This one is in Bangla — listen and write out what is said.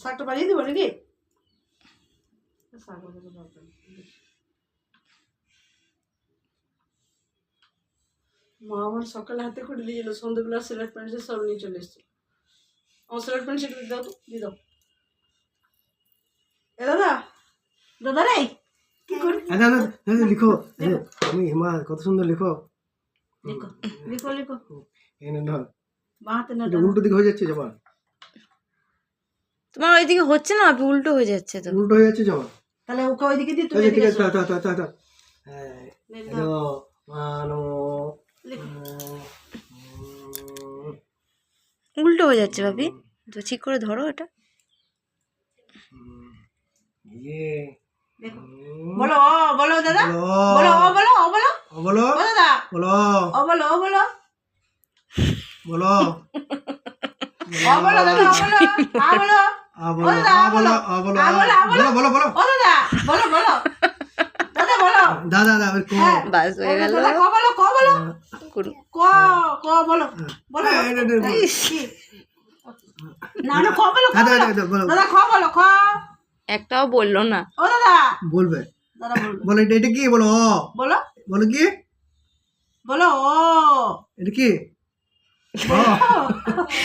শাকটা বাড়িয়ে দেবো নাকি? শাক বাজানোর দরকার নেই। মা আমার সকালে হাতে করে দিয়েছিল, সন্ধ্যেবেলা সিলেট পেন্সিল সব নিয়ে চলে এসছে। আমার সিলেট পেন্সিল দাও তো, দিয়ে দাও। এ দাদা, দাদা রে কি করি? লিখো। আমি হিমা কত সুন্দর লিখো। লিখো লিখো লিখো। এনে ধর, বাঁহাতে না এটা উল্টো দিকে হয়ে যাচ্ছে জামা, তোমার ওইদিকে হচ্ছে না, উল্টো হয়ে যাচ্ছে তো। উল্টো হয়ে যাচ্ছে জামা। তাহলে ওকে ওইদিকে দিয়ে তুমি আচ্ছা ঠিক এদিকে আছে, এসো। হ্যাঁ নে, হ্যালো দাও। মানো লিখো। উল্টো হয়ে যাচ্ছে ভাবি, তো ঠিক করে ধরো এটা। ইয়ে দেখো বলো ও বলো দাদা, বলো ও বলো ও বলো ও বলো ও দাদা, বলো ও বলো ও বলো বলো ও বলো দাদা, ও বলো আ বলো বলো বলো বলো বলো বলো ও দাদা, বলো বলো দাদা বলো। দাদা দাদা হ্যাঁ, বাস হয়ে গেল। দাদা ক বলো ক বলো করু। ক ক বলো বলো। কি? না না ক বলো ক বলো। দাদা খ বলো খ। একটাও বললো না। ও দাদা বলবে, দাদা বলবে। বলো এটা কি, বলো বলো বলো কি, বলো ও এটা কি?